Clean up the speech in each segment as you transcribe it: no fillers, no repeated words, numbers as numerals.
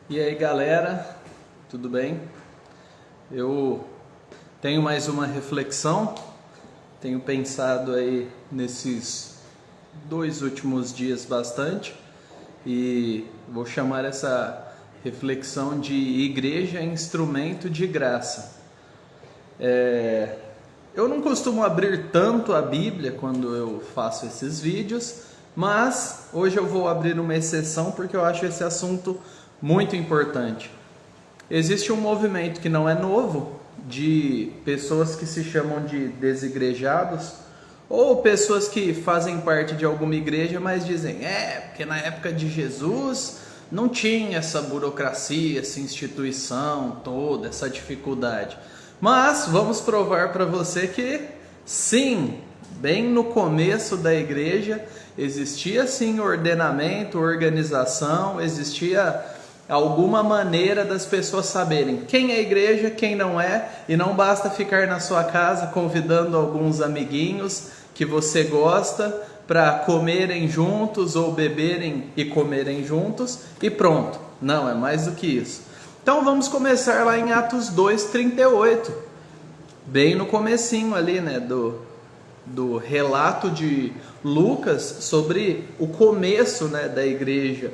E aí galera, tudo bem? Eu tenho mais uma reflexão, tenho pensado aí nesses 2 últimos dias bastante e vou chamar essa reflexão de igreja instrumento de graça. Eu não costumo abrir tanto a Bíblia quando eu faço esses vídeos, mas hoje eu vou abrir uma exceção porque eu acho esse assunto muito importante. Existe um movimento que não é novo, de pessoas que se chamam de desigrejados, ou pessoas que fazem parte de alguma igreja, mas dizem, porque na época de Jesus não tinha essa burocracia, essa instituição toda, essa dificuldade. Mas vamos provar para você que sim, bem no começo da igreja existia sim ordenamento, organização, existia alguma maneira das pessoas saberem quem é igreja, quem não é, e não basta ficar na sua casa convidando alguns amiguinhos que você gosta para comerem juntos ou beberem e comerem juntos e pronto. Não, é mais do que isso. Então vamos começar lá em Atos 2:38, bem no comecinho ali, né, do relato de Lucas sobre o começo, né, da igreja,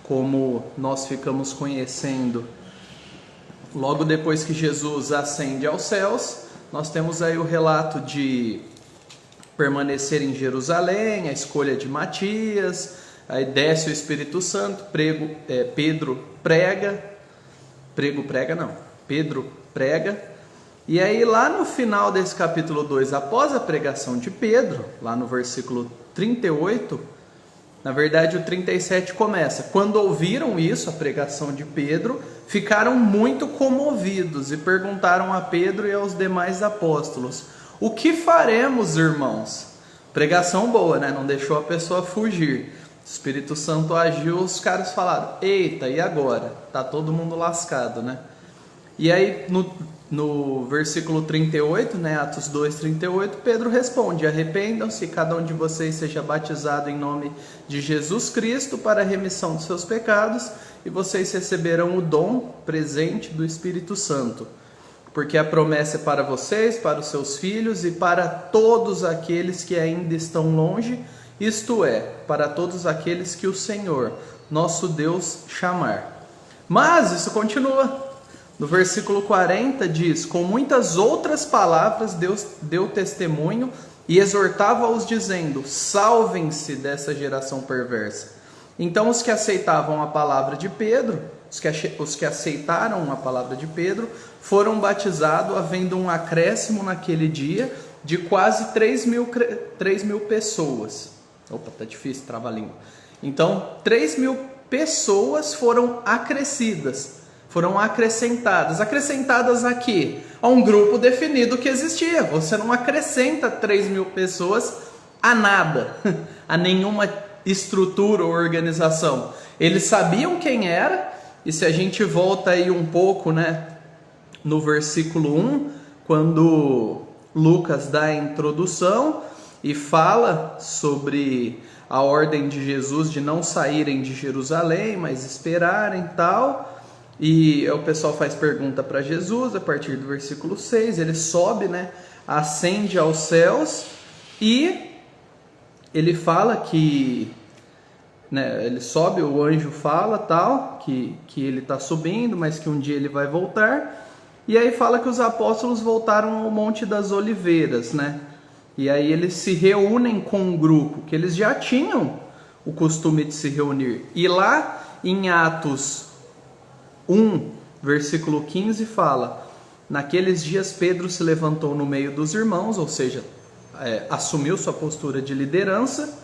como nós ficamos conhecendo. Logo depois que Jesus ascende aos céus, nós temos aí o relato de permanecer em Jerusalém, a escolha de Matias, aí desce o Espírito Santo, Pedro prega, e aí lá no final desse capítulo 2, após a pregação de Pedro, lá no versículo 38, na verdade o 37 começa: quando ouviram isso, a pregação de Pedro, ficaram muito comovidos e perguntaram a Pedro e aos demais apóstolos: o que faremos, irmãos? Pregação boa, né? Não deixou a pessoa fugir. O Espírito Santo agiu, os caras falaram: eita, e agora? Tá todo mundo lascado, né? E aí no versículo 38, né, Atos 2:38, Pedro responde: arrependam-se, cada um de vocês seja batizado em nome de Jesus Cristo para a remissão dos seus pecados, e vocês receberão o dom presente do Espírito Santo, porque a promessa é para vocês, para os seus filhos e para todos aqueles que ainda estão longe, isto é, para todos aqueles que o Senhor, nosso Deus, chamar. Mas isso continua. No versículo 40 diz: com muitas outras palavras Deus deu testemunho e exortava-os dizendo: salvem-se dessa geração perversa. Então os que aceitavam a palavra de Pedro, os que aceitaram a palavra de Pedro, foram batizados, havendo um acréscimo naquele dia de quase 3 mil pessoas. Opa, tá difícil, trava-língua. Então 3 mil pessoas foram acrescidas, foram acrescentadas. Acrescentadas a quê? A um grupo definido que existia. Você não acrescenta 3 mil pessoas a nada, a nenhuma estrutura ou organização. Eles sabiam quem era, e se a gente volta aí um pouco, né, no versículo 1, quando Lucas dá a introdução e fala sobre a ordem de Jesus de não saírem de Jerusalém, mas esperarem e tal. E o pessoal faz pergunta para Jesus a partir do versículo 6, ele sobe, né, ascende aos céus, e ele fala que, né, ele sobe, o anjo fala tal, que ele está subindo, mas que um dia ele vai voltar. E aí fala que os apóstolos voltaram ao Monte das Oliveiras, né? E aí eles se reúnem com um grupo, que eles já tinham o costume de se reunir. E lá em Atos 1, versículo 15 fala: naqueles dias Pedro se levantou no meio dos irmãos, ou seja, assumiu sua postura de liderança,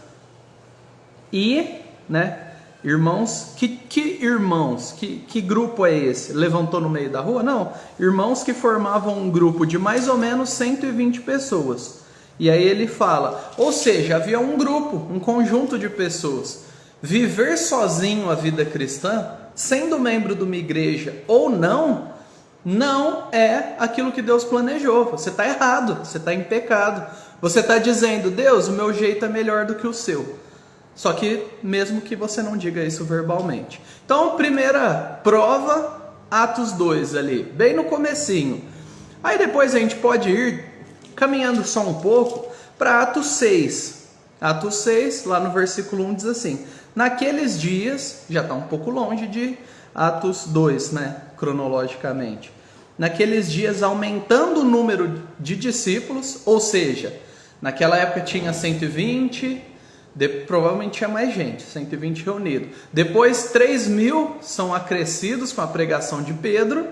e, né, irmãos, que irmãos, que grupo é esse? Levantou no meio da rua? Não, irmãos que formavam um grupo de mais ou menos 120 pessoas. E aí ele fala, ou seja, havia um grupo, um conjunto de pessoas. Viver sozinho a vida cristã, sendo membro de uma igreja ou não, não é aquilo que Deus planejou. Você está errado, você está em pecado. Você está dizendo: Deus, o meu jeito é melhor do que o seu. Só que mesmo que você não diga isso verbalmente. Então, primeira prova, Atos 2 ali, bem no comecinho. Aí depois a gente pode ir caminhando só um pouco para Atos 6. Atos 6, lá no versículo 1 diz assim: naqueles dias, já está um pouco longe de Atos 2, né, cronologicamente. Naqueles dias, aumentando o número de discípulos, ou seja, naquela época tinha 120, provavelmente tinha mais gente, 120 reunidos. Depois 3.000 são acrescidos com a pregação de Pedro.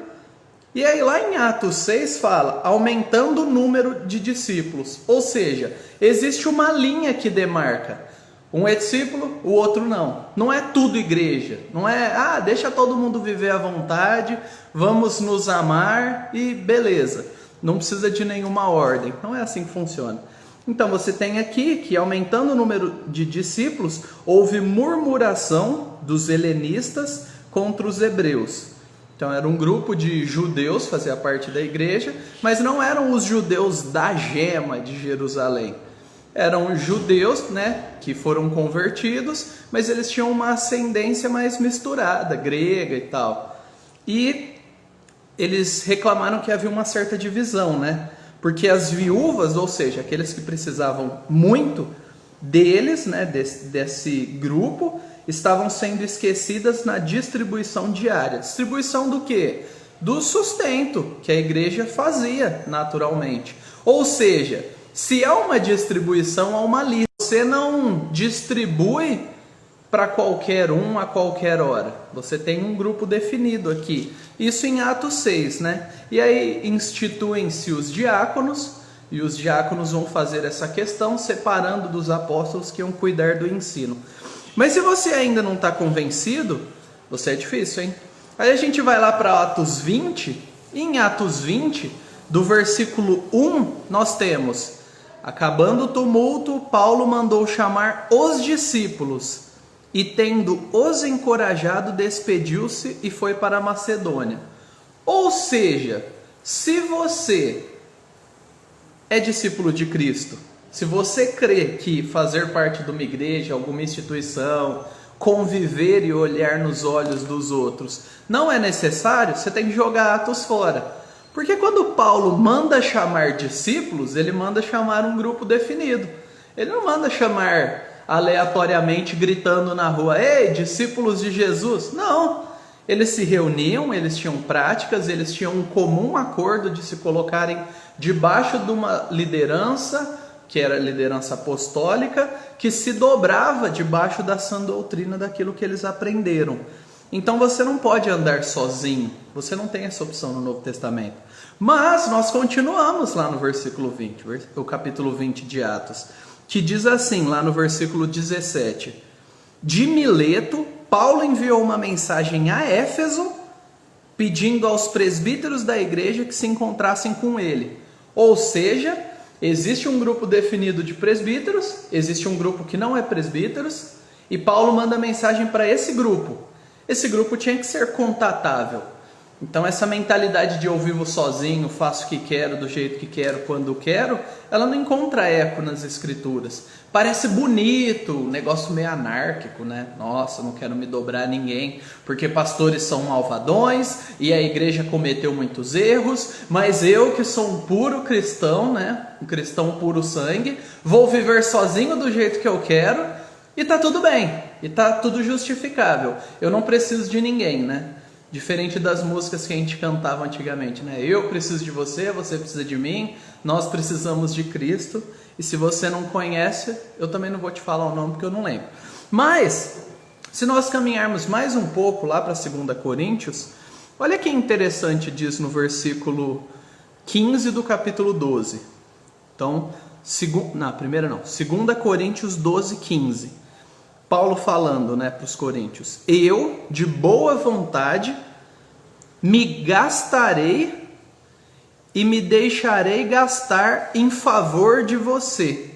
E aí lá em Atos 6 fala, aumentando o número de discípulos. Ou seja, existe uma linha que demarca. Um é discípulo, o outro não. Não é tudo igreja. Não é, deixa todo mundo viver à vontade, vamos nos amar e beleza. Não precisa de nenhuma ordem. Não é assim que funciona. Então você tem aqui que aumentando o número de discípulos, houve murmuração dos helenistas contra os hebreus. Então era um grupo de judeus, fazia parte da igreja, mas não eram os judeus da gema de Jerusalém. Eram judeus, né, que foram convertidos, mas eles tinham uma ascendência mais misturada, grega e tal. E eles reclamaram que havia uma certa divisão, né? Porque as viúvas, ou seja, aqueles que precisavam muito deles, né, desse grupo, estavam sendo esquecidas na distribuição diária. Distribuição do quê? Do sustento que a igreja fazia naturalmente. Ou seja, se há uma distribuição, há uma lista. Você não distribui para qualquer um a qualquer hora. Você tem um grupo definido aqui. Isso em Atos 6, né? E aí instituem-se os diáconos, e os diáconos vão fazer essa questão, separando dos apóstolos que iam cuidar do ensino. Mas se você ainda não está convencido, você é difícil, hein? Aí a gente vai lá para Atos 20, e em Atos 20, do versículo 1, nós temos: acabando o tumulto, Paulo mandou chamar os discípulos, e tendo os encorajado, despediu-se e foi para a Macedônia. Ou seja, se você é discípulo de Cristo, se você crê que fazer parte de uma igreja, alguma instituição, conviver e olhar nos olhos dos outros não é necessário, você tem que jogar Atos fora. Porque quando Paulo manda chamar discípulos, ele manda chamar um grupo definido. Ele não manda chamar aleatoriamente gritando na rua: ei, discípulos de Jesus. Não, eles se reuniam, eles tinham práticas, eles tinham um comum acordo de se colocarem debaixo de uma liderança, que era a liderança apostólica, que se dobrava debaixo da sã doutrina daquilo que eles aprenderam. Então você não pode andar sozinho, você não tem essa opção no Novo Testamento. Mas nós continuamos lá no versículo 20, o capítulo 20 de Atos, que diz assim, lá no versículo 17: de Mileto, Paulo enviou uma mensagem a Éfeso, pedindo aos presbíteros da igreja que se encontrassem com ele. Ou seja, existe um grupo definido de presbíteros, existe um grupo que não é presbíteros, e Paulo manda mensagem para esse grupo. Esse grupo tinha que ser contatável. Então essa mentalidade de eu vivo sozinho, faço o que quero, do jeito que quero, quando quero, ela não encontra eco nas escrituras. Parece bonito, um negócio meio anárquico, né? Nossa, não quero me dobrar a ninguém, porque pastores são malvadões e a igreja cometeu muitos erros, mas eu que sou um puro cristão, né? Um cristão puro sangue, vou viver sozinho do jeito que eu quero e tá tudo bem, e tá tudo justificável. Eu não preciso de ninguém, né? Diferente das músicas que a gente cantava antigamente, né? Eu preciso de você, você precisa de mim, nós precisamos de Cristo. E se você não conhece, eu também não vou te falar o nome porque eu não lembro. Mas, se nós caminharmos mais um pouco lá para 2 Coríntios, olha que interessante diz no versículo 15 do capítulo 12. Então, 2 Coríntios 12, 15. Paulo falando, né, para os coríntios: eu, de boa vontade, me gastarei e me deixarei gastar em favor de você.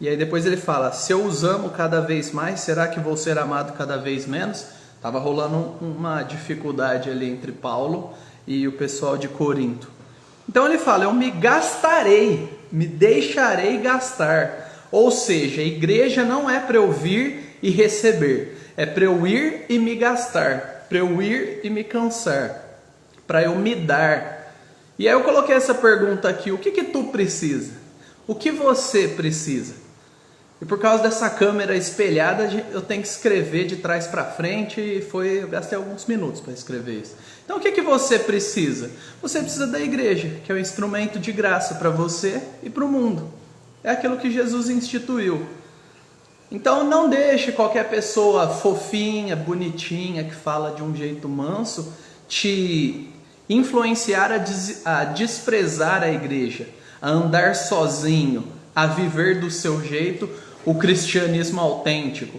E aí depois ele fala: se eu os amo cada vez mais, será que vou ser amado cada vez menos? Estava rolando uma dificuldade ali entre Paulo e o pessoal de Corinto. Então ele fala: eu me gastarei, me deixarei gastar. Ou seja, a igreja não é para eu vir e receber, é para eu ir e me gastar, para eu ir e me cansar, para eu me dar. E aí eu coloquei essa pergunta aqui: o que tu precisa? O que você precisa? E por causa dessa câmera espelhada, eu tenho que escrever de trás para frente e eu gastei alguns minutos para escrever isso. Então o que você precisa? Você precisa da igreja, que é um instrumento de graça para você e para o mundo. É aquilo que Jesus instituiu. Então não deixe qualquer pessoa fofinha, bonitinha, que fala de um jeito manso, te influenciar a desprezar a igreja, a andar sozinho, a viver do seu jeito o cristianismo autêntico.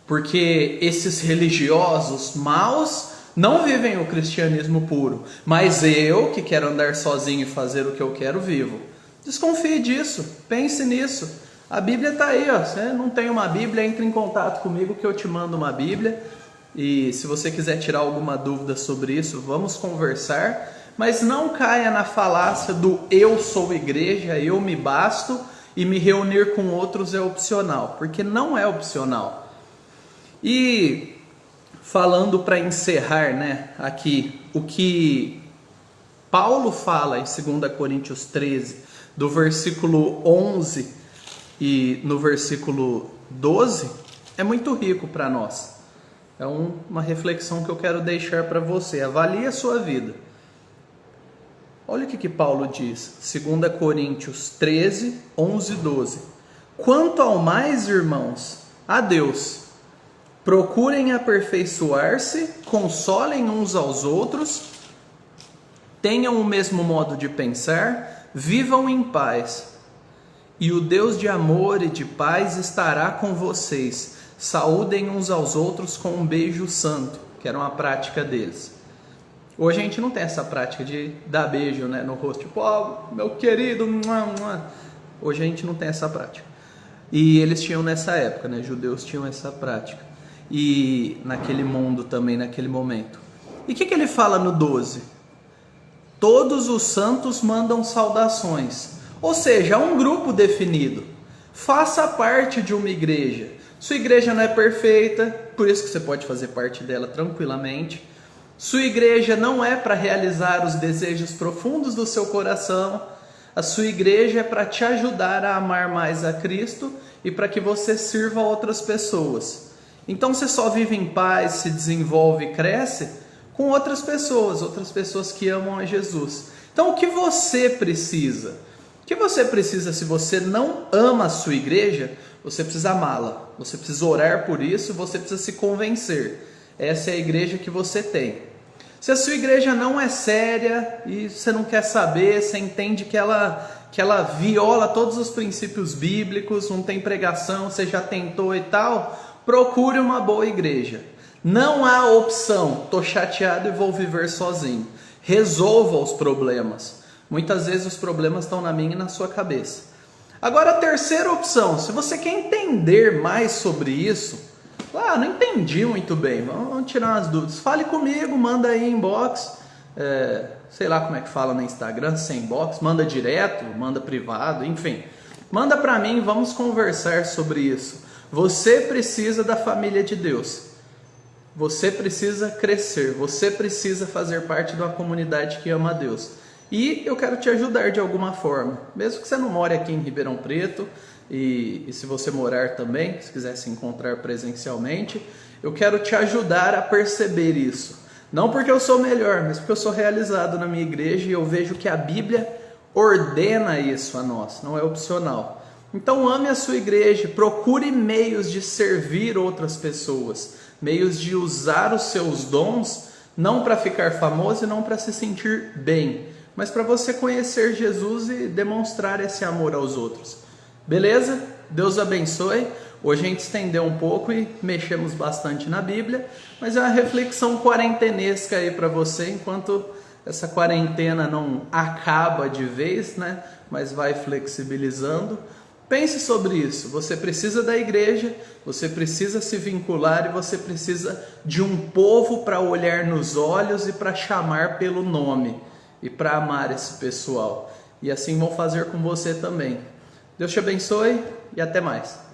Porque esses religiosos maus não vivem o cristianismo puro, mas eu, que quero andar sozinho e fazer o que eu quero, vivo. Desconfie disso, pense nisso. A Bíblia está aí, ó. Você não tem uma Bíblia, entre em contato comigo que eu te mando uma Bíblia. E se você quiser tirar alguma dúvida sobre isso, vamos conversar. Mas não caia na falácia do eu sou igreja, eu me basto e me reunir com outros é opcional, porque não é opcional. E falando para encerrar, né, aqui, o que Paulo fala em 2 Coríntios 13, do versículo 11 e no versículo 12, é muito rico para nós. É uma reflexão que eu quero deixar para você. Avalie a sua vida. Olha o que Paulo diz, 2 Coríntios 13, 11 e 12. Quanto ao mais, irmãos, a Deus, procurem aperfeiçoar-se, consolem uns aos outros, tenham o mesmo modo de pensar, vivam em paz. E o Deus de amor e de paz estará com vocês. Saúdem uns aos outros com um beijo santo, que era uma prática deles. Hoje a gente não tem essa prática de dar beijo, né, no rosto, tipo, ó, meu querido, mua, mua. Hoje a gente não tem essa prática. E eles tinham nessa época, né, judeus tinham essa prática. E naquele mundo também, naquele momento. E o que ele fala no 12? Todos os santos mandam saudações. Ou seja, há um grupo definido. Faça parte de uma igreja. Sua igreja não é perfeita, por isso que você pode fazer parte dela tranquilamente. Sua igreja não é para realizar os desejos profundos do seu coração. A sua igreja é para te ajudar a amar mais a Cristo e para que você sirva a outras pessoas. Então você só vive em paz, se desenvolve e cresce com outras pessoas que amam a Jesus. Então o que você precisa? O que você precisa? Se você não ama a sua igreja, você precisa amá-la. Você precisa orar por isso, você precisa se convencer. Essa é a igreja que você tem. Se a sua igreja não é séria e você não quer saber, você entende que ela viola todos os princípios bíblicos, não tem pregação, você já tentou e tal, procure uma boa igreja. Não há opção, estou chateado e vou viver sozinho. Resolva os problemas. Muitas vezes os problemas estão na minha e na sua cabeça. Agora a terceira opção, se você quer entender mais sobre isso, não entendi muito bem, vamos tirar umas dúvidas. Fale comigo, manda aí inbox, sei lá como é que fala no Instagram, sem inbox, manda direto, manda privado, enfim. Manda para mim, vamos conversar sobre isso. Você precisa da família de Deus. Você precisa crescer, você precisa fazer parte de uma comunidade que ama a Deus. E eu quero te ajudar de alguma forma, mesmo que você não more aqui em Ribeirão Preto, e se você morar também, se quiser se encontrar presencialmente, eu quero te ajudar a perceber isso. Não porque eu sou melhor, mas porque eu sou realizado na minha igreja e eu vejo que a Bíblia ordena isso a nós, não é opcional. Então ame a sua igreja, procure meios de servir outras pessoas, meios de usar os seus dons, não para ficar famoso e não para se sentir bem, mas para você conhecer Jesus e demonstrar esse amor aos outros. Beleza? Deus abençoe. Hoje a gente estendeu um pouco e mexemos bastante na Bíblia, mas é uma reflexão quarentenesca aí para você, enquanto essa quarentena não acaba de vez, né? Mas vai flexibilizando. Pense sobre isso. Você precisa da igreja, você precisa se vincular e você precisa de um povo para olhar nos olhos e para chamar pelo nome e para amar esse pessoal. E assim vão fazer com você também. Deus te abençoe e até mais.